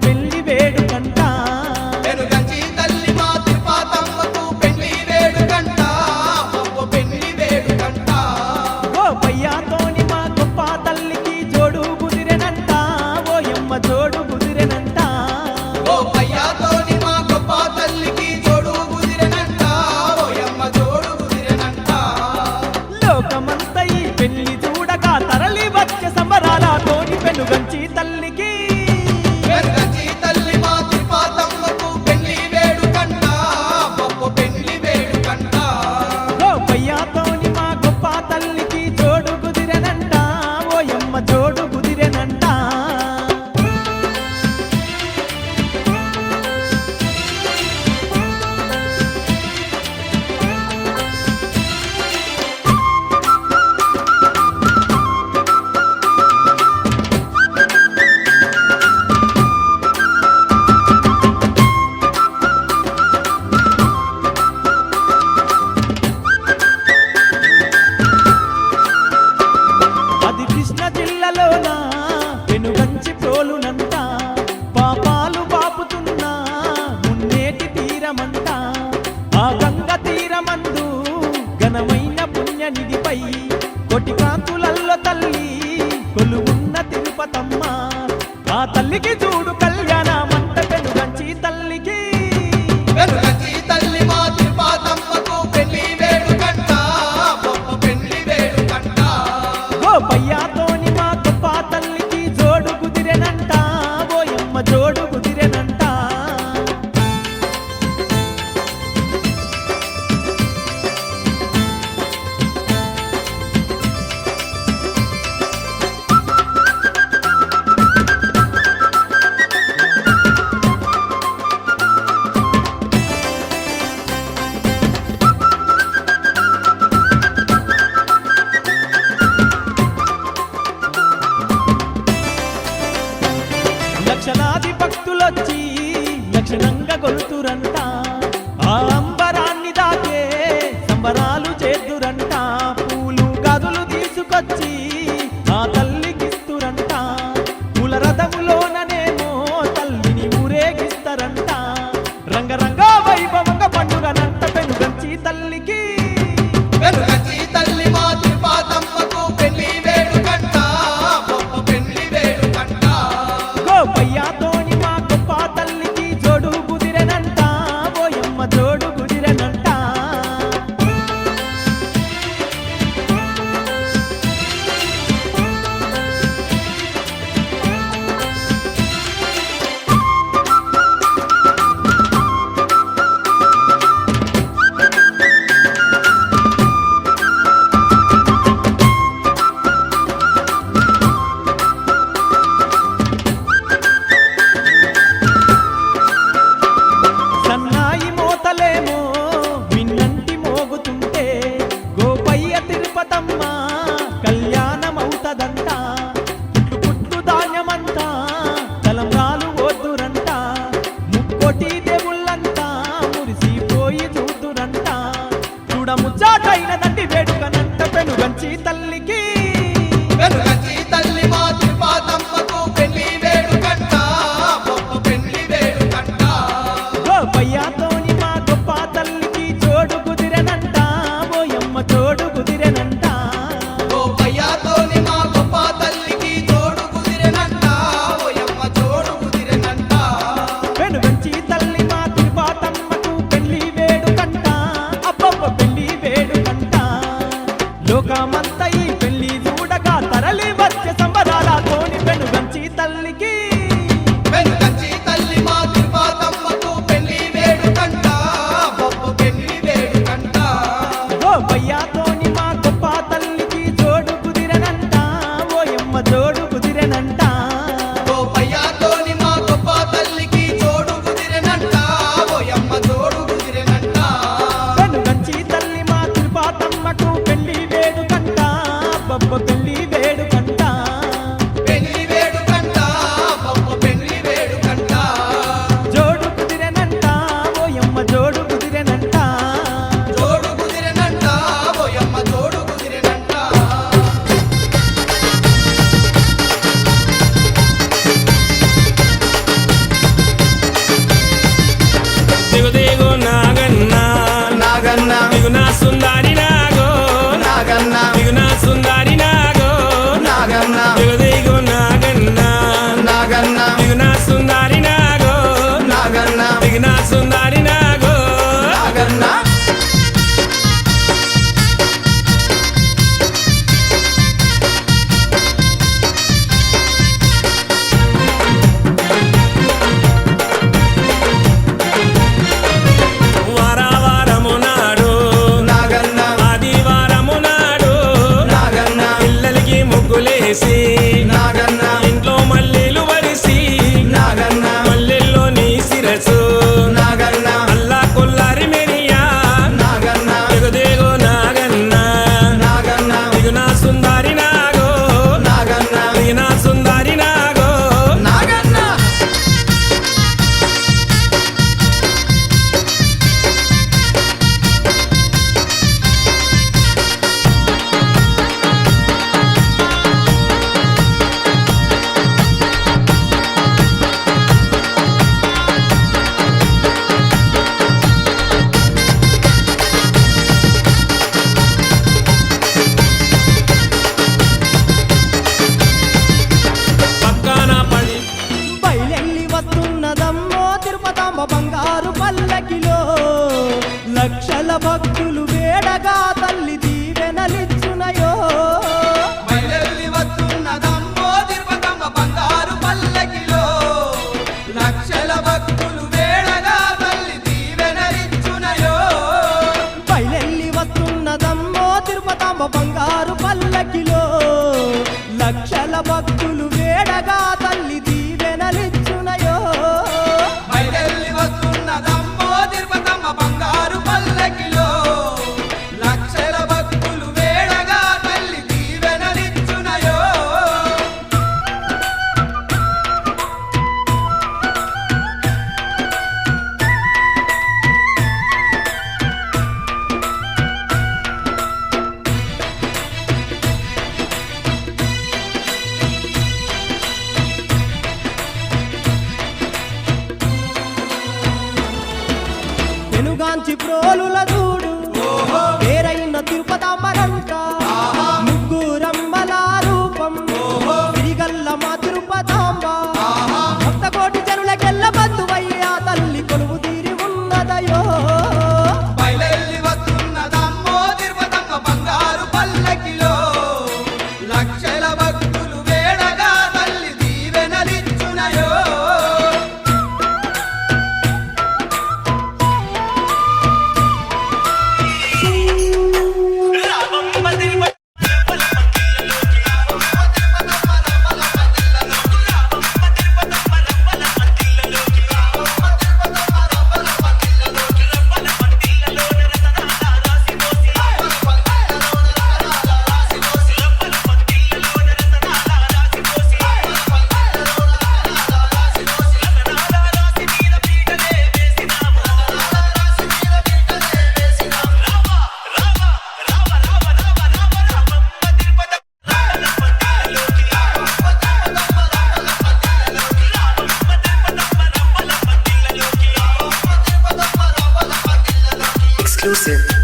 పెళ్లి వేడుకంట వెనుగంచి తల్లి మా తిరుపాతమ్మకు పెళ్లి వేడుకంట అబ్బో పెళ్లి వేడుకంట గోపయ్యతోని మా గొప్ప తల్లికి జోడు కుదిరెనంట ఓయమ్మ జోడు కుదిరెనంట గోపయ్యతోని మా గొప్ప తల్లికి జోడు కుదిరెనంట ఓయమ్మ జోడు కుదిరెనంట లోకమంతా ఈ పెళ్లి చూడక తరలి వచ్చే సంబరాలతోని వెనుగంచి తల్లికి వెనుగంచి తల్లి మా తిరుపాతమ్మకు పెళ్లి వేడుకంట అబ్బో పెళ్లి వేడుకంట గోపయ్యతోని మా గొప్ప తల్లికి జోడు కుదిరెనంట ఓయమ్మ జోడు కుదిరెనంట అది కృష్ణ జిల్లాలోన వెనుగంచి ప్రోలునంట పాపాలు బాపుతున్నా మున్నేటి తీరమంట ఆ గంగ తీరమందు ఘనమైన పుణ్యనిధిపై కొటి కాంతులల్లో తల్లి కొలువున్న తిరుపతమ్మ ఆ తల్లికి చూడు కళ్యాణమంట వెనుగంచి తల్లికి వెనుగంచి తల్లి మా తిరుపాతమ్మకు పెళ్లి వేడుకంట అబ్బో పెళ్లి వేడుకంట గోపయ్యతోని మా గొప్ప తల్లికి జోడు కుదిరెనంట ఓయమ్మ జోడు కుదిరెనంట లక్షలాది భక్తులొచ్చి లక్షణంగా కొలుతురంట ఆ అంబరాన్ని దాకే సంబరాలు చేద్దురంట పూలు గదులు తీసుకొచ్చి ఆ తల్లికిస్తురంట పూల రథములోననేమో తల్లిని ఊరేగిస్తారంట రంగరంగ వైభవంగా పండుగనంట వెనుగంచి తల్లికి వెనుగంచి తల్లి మా తిరుపాతమ్మకు పెళ్లి వేడుకంట అబ్బో పెళ్లి వేడుకంట గోపయ్యతోని మా గొప్ప తల్లికి జోడు కుదిరెనంట ఓయమ్మ జోడు కుదిరెనంట సుందరి నాగో నాగన్న దిగున సుందరి నాగో నాగన్న దిగు నాగన్న నాగన్న దిగున సుందరి నాగో నాగన్న దిగున సుందరి నాగో నాగన్న వారము నాడు నాగన్న ఆదివారము నాడు నాగన్న పిల్లలకి ముగ్గులేసి నాగన్న ఇంట్లో మల్లెలు వరిసి నాగన్న మల్లెల్లో నీ శిరసు నాగన్న అల్లా కొల్లారి మెరియా నాగన్న దిగు నాగన్న నాగన్న దిగున సుందరి నాగో నాగన్న దిగున సుందరి నాగో నాగన్న పక్కన పడి బయలెల్లి వస్తున్నదమ్మో తిరుపతమ్మ బంగారు పల్లకిలో లక్షల భక్తులు వేడగా తల్లి దీవెనలిచ్చునయో బయలెల్లి వస్తున్నదమ్మో తిరుపతమ్మ బంగారు పల్లకిలో లక్షల భక్తులు వేడగా తల్లి దీవెనలిచ్చునయో బయలెల్లి వస్తున్నదమ్మో తిరుపతమ్మ బంగారు పల్లకిలో లక్షల భక్తులు వేడగా తల్లి దీవెనలిచ్చునయో బయలెల్లి వస్తున్నదమ్మో తిరుపతమ్మ బంగారు పల్లకిలో లక్షల భక్తులు వేడగా తల్లి దీవెనలిచ్చునయో వెనుగాంచి ప్రోలుల చూడు పేరైన తిరుపతమ్మరంట ముగ్గురమ్మల రూపం తిరిగల్ల మా తిరుపతమ్మ భక్త కోటి జనులకెల్ల బంధువయ్యా తల్లి కొలువు తీరి ఉన్నదయో బయలెల్లి వస్తున్నదమ్మో తిరుపతమ్మ బంగారు పల్లకిలో లక్షల భక్తులు వేడగా తల్లి దీవెనలిచ్చునయో Exclusive.